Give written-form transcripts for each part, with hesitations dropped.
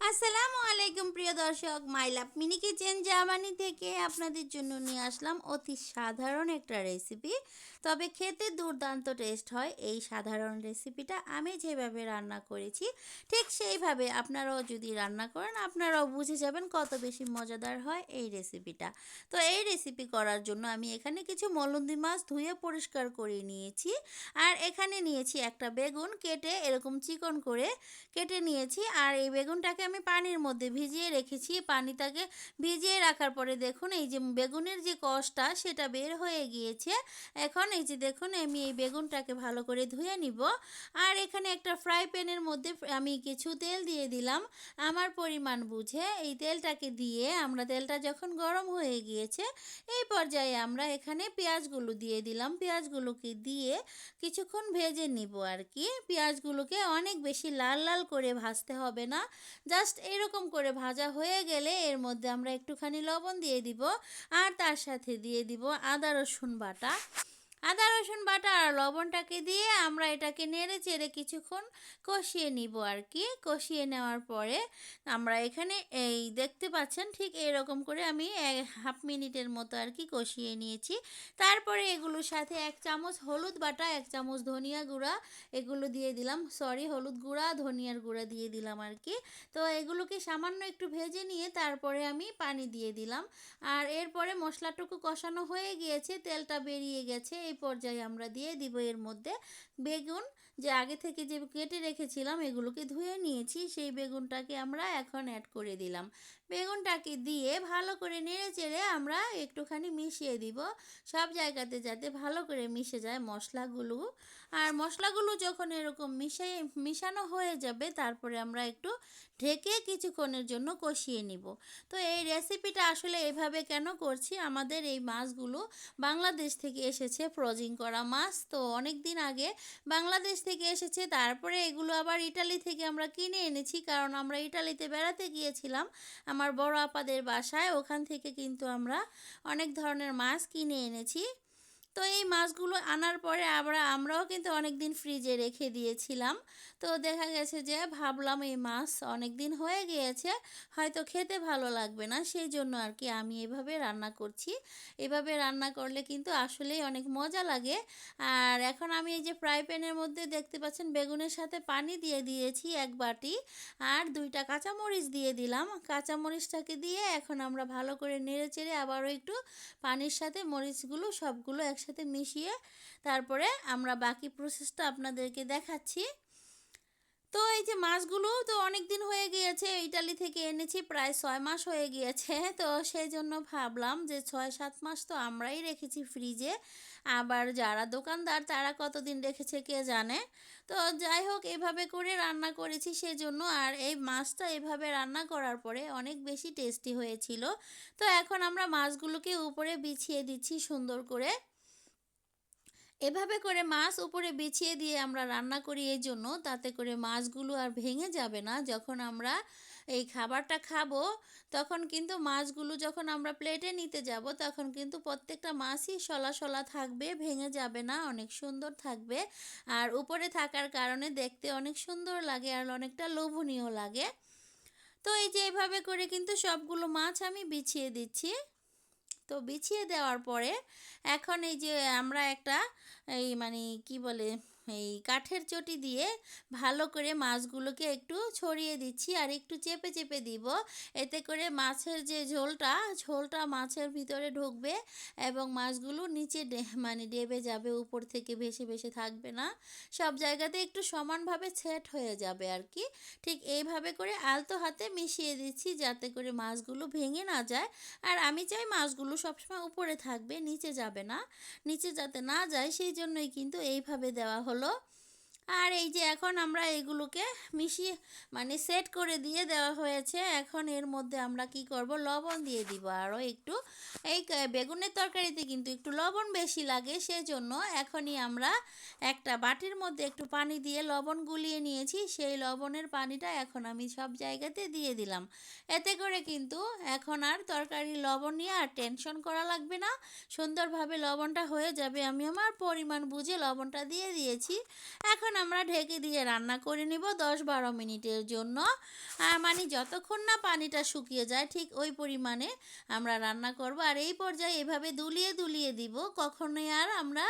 আসসালামু আলাইকুম প্রিয় দর্শক, মাই লাভ মিনি কিচেন জার্মানি থেকে আপনাদের জন্য নিয়ে আসলাম অতি সাধারণ একটা রেসিপি। তবে খেতে দুর্দান্ত টেস্ট হয় এই সাধারণ রেসিপিটা। আমি যেভাবে রান্না করেছি ঠিক সেইভাবে আপনারাও যদি রান্না করেন আপনারাও বুঝে যাবেন কত বেশি মজাদার হয় এই রেসিপিটা। তো এই রেসিপি করার জন্য আমি এখানে কিছু মলন্দি মাছ ধুয়ে পরিষ্কার করে নিয়েছি। আর এখানে নিয়েছি একটা বেগুন কেটে এরকম চিকন করে কেটে নিয়েছি। আর এই বেগুনটাকে আমি পানির মধ্যে ভিজিয়ে রেখেছি। পানিটাকে ভিজিয়ে রাখার পরে দেখুন এই যে বেগুনের যে কষটা সেটা বের হয়ে গিয়েছে। এখন এই যে দেখুন আমি এই বেগুনটাকে ভালো করে ধুয়ে নিব। আর এখানে একটা ফ্রাই প্যানের মধ্যে আমি কিছু তেল দিয়ে দিলাম আমার পরিমাণ বুঝে। এই তেলটাকে দিয়ে তেলটা যখন গরম হয়ে গিয়েছে এই পর্যায়ে আমরা এখানে পেঁয়াজগুলো দিয়ে দিলাম। পেঁয়াজগুলোকে দিয়ে কিছুক্ষণ ভেজে নিব আর কি। পেঁয়াজগুলোকে অনেক বেশি লাল লাল করে ভাজতে হবে না, জাস্ট এরকম করে ভাজা হয়ে গেলে এর মধ্যে আমরা একটুখানি লবণ দিয়ে দিব। আর তার সাথে দিয়ে দিব আদা রসুন বাটা। আদা রসুন বাটা আর লবণটাকে দিয়ে আমরা এটাকে নেড়ে চেড়ে কিছুক্ষণ কষিয়ে নিব আর কি। কষিয়ে নেওয়ার পরে আমরা এখানে এই দেখতে পাচ্ছেন ঠিক এরকম করে আমি হাফ মিনিটের মতো আর কি কষিয়ে নিয়েছি। তারপরে এগুলোর সাথে 1 চামচ হলুদ বাটা, 1 চামচ ধনিয়া গুঁড়া এগুলো দিয়ে দিলাম। সরি, হলুদ গুঁড়া ধনিয়ার গুঁড়া দিয়ে দিলাম আর কি। তো এগুলোকে সামান্য একটু ভেজে নিয়ে তারপরে আমি পানি দিয়ে দিলাম। আর এরপরে মশলাটুকু কষানো হয়ে গিয়েছে, তেলটা বেরিয়ে গেছে। এই পর্যায়ে আমরা দিয়ে দিব এর মধ্যে বেগুন, যে আগে থেকে যে কেটে রেখেছিলাম এগুলোকে ধুয়ে নিয়েছি সেই বেগুনটাকে আমরা এখন অ্যাড করে দিলাম। বেগুনটাকে দিয়ে ভালো করে নেড়ে চেড়ে আমরা একটুখানি মিশিয়ে দিব সব জায়গাতে যাতে ভালো করে মিশে যায় মশলাগুলো। আর মশলাগুলো যখন এরকম মিশানো হয়ে যাবে তারপরে আমরা একটু ঢেকে কিছুক্ষণের জন্য কষিয়ে নিব। তো এই রেসিপিটা আসলে এভাবে কেন করছি, আমাদের এই মাছগুলো বাংলাদেশ থেকে এসেছে, ফ্রোজিং করা মাছ। তো অনেক দিন আগে বাংলাদেশ থেকে এসেছে, তারপরে এগুলো আবার ইটালি থেকে আমরা কিনে এনেছি, কারণ আমরা ইটালিতে বেড়াতে গিয়েছিলাম আমার বড় আপাদের বাসায়। ওখান থেকে কিন্তু আমরা অনেক ধরনের মাছ কিনে এনেছি। তো এই মাছগুলো আনার পরে আমরাও কিন্তু অনেক দিন ফ্রিজে রেখে দিয়েছিলাম। তো দেখা গেছে যে ভাবলাম এই মাছ অনেক দিন হয়ে গিয়েছে, হয়তো খেতে ভালো লাগবে না, সেই জন্য আর কি আমি এভাবে রান্না করছি। এভাবে রান্না করলে কিন্তু আসলেই অনেক মজা লাগে। আর এখন আমি এই যে ফ্রাই প্যানের মধ্যে দেখতে পাচ্ছেন বেগুনের সাথে পানি দিয়ে দিয়েছি 1 বাটি। আর 2টা কাঁচামরিচ দিয়ে দিলাম। কাঁচামরিচটাকে দিয়ে এখন আমরা ভালো করে নেড়ে চেড়ে আবারও একটু পানির সাথে মরিচগুলো সবগুলো একসাথে মিশিয়ে তারপরে আমরা বাকি প্রসেসটা আপনাদেরকে দেখাচ্ছি। তো এই যে মাছগুলো তো অনেক দিন হয়ে গিয়েছে, ইটালি থেকে এনেছি, প্রায় 6 মাস হয়ে গিয়েছে। তো সেই জন্য ভাবলাম যে 6-7 মাস তো আমরাই রেখেছি ফ্রিজে, আবার যারা দোকানদার তারা কতদিন রেখেছে কে জানে। তো যাই হোক এভাবে করে রান্না করেছি সেজন্য। আর এই মাছটা এভাবে রান্না করার পরে অনেক বেশি টেস্টি হয়েছিল। তো এখন আমরা মাছগুলোকে উপরে বিছিয়ে দিচ্ছি সুন্দর করে। এভাবে করে মাছ উপরে বিছিয়ে দিয়ে আমরা রান্না করি এই জন্য, তাতে করে মাছগুলো আর ভেঙে যাবে না। যখন আমরা এই খাবারটা খাবো তখন কিন্তু মাছগুলো যখন আমরা প্লেটে নিতে যাব তখন কিন্তু প্রত্যেকটা মাছই শলা শলা থাকবে, ভেঙে যাবে না, অনেক সুন্দর থাকবে। আর উপরে থাকার কারণে দেখতে অনেক সুন্দর লাগে আর অনেকটা লোভনীয় লাগে। তো এই যে এভাবে করে কিন্তু সবগুলো মাছ আমি বিছিয়ে দিচ্ছি। তো বিছিয়ে দেওয়ার পরে এখন এই যে আমরা একটা এই কি বলে এই কাঠের চটি দিয়ে ভালো করে মাছগুলোকে একটু ছড়িয়ে দিচ্ছি আর একটু চেপে চেপে দিব। এতে করে মাছের যে ঝোলটা ঝোলটা মাছের ভিতরে ঢুকবে এবং মাছগুলো নিচে ডেবে যাবে, উপর থেকে ভেসে ভেসে থাকবে না, সব জায়গাতে একটু সমানভাবে সেট হয়ে যাবে আর কি। ঠিক এইভাবে করে আলতো হাতে মিশিয়ে দিচ্ছি যাতে করে মাছগুলো ভেঙে না যায়। আর আমি চাই মাছগুলো সবসময় উপরে থাকবে, নিচে যাবে না, নিচে যাতে না যায় সেই জন্যই কিন্তু এইভাবে দেওয়া হলো। আর এই যে এখন আমরা এগুলোকে মিশিয়ে সেট করে দিয়ে দেওয়া হয়েছে। এখন এর মধ্যে আমরা কি করব, লবণ দিয়ে দিব আরও একটু। এই বেগুনের তরকারিতে কিন্তু একটু লবণ বেশি লাগে, সেজন্য এখনই আমরা একটা বাটির মধ্যে একটু পানি দিয়ে লবণ গুলিয়ে নিয়েছি, সেই লবণের পানিটা এখন আমি সব জায়গাতে দিয়ে দিলাম। এতে করে কিন্তু এখন আর তরকারির লবণ নিয়ে আর টেনশন করা লাগবে না, সুন্দরভাবে লবণটা হয়ে যাবে। আমি আমার পরিমাণ বুঝে লবণটা দিয়ে দিয়েছি। এখন আমরা ঢেকে দিয়ে রান্না করে নিব 10-12 মিনিটের জন্য। মানে যতক্ষণ না পানিটা শুকিয়ে যায় ঠিক ওই পরিমাণে আমরা রান্না করব। আর এই পর্যায়ে এভাবে দুলিয়ে দুলিয়ে দিব, কখনোই আর আমরা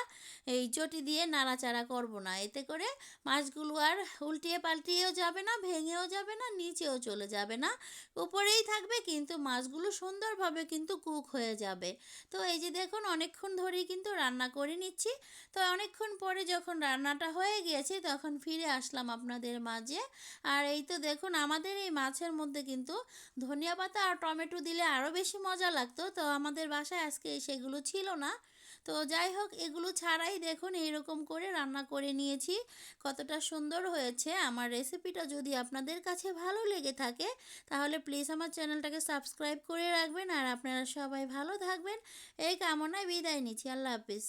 এই চটি দিয়ে নাড়াচাড়া করব না। এতে করে মাছগুলো আর উল্টিয়ে পাল্টিয়েও যাবে না, ভেঙেও যাবে না, নিচেও চলে যাবে না, উপরেই থাকবে, কিন্তু মাছগুলো সুন্দরভাবে কিন্তু কুক হয়ে যাবে। তো এই যে দেখুন অনেকক্ষণ ধরেই কিন্তু রান্না করে নিচ্ছি। তো অনেকক্ষণ পরে যখন রান্নাটা হয়ে গিয়েছে তখন ফিরে আসলাম আপনাদের মাঝে। আর এই তো দেখুন আমাদের এই মাছের মধ্যে কিন্তু ধনিয়া পাতা আর টমেটো দিলে আরও বেশি মজা লাগতো, তো আমাদের বাসায় আজকে সেগুলো ছিল না। তো যাই হোক, এগুলো ছাড়াই দেখুন এইরকম করে রান্না করে নিয়েছি। কতটা সুন্দর হয়েছে আমার রেসিপিটা। যদি আপনাদের কাছে ভালো লেগে থাকে তাহলে প্লিজ আমার চ্যানেলটাকে সাবস্ক্রাইব করে রাখবেন। আর আপনারা সবাই ভালো থাকবেন এই কামনায় বিদায় নিচ্ছি। আল্লাহ হাফিজ।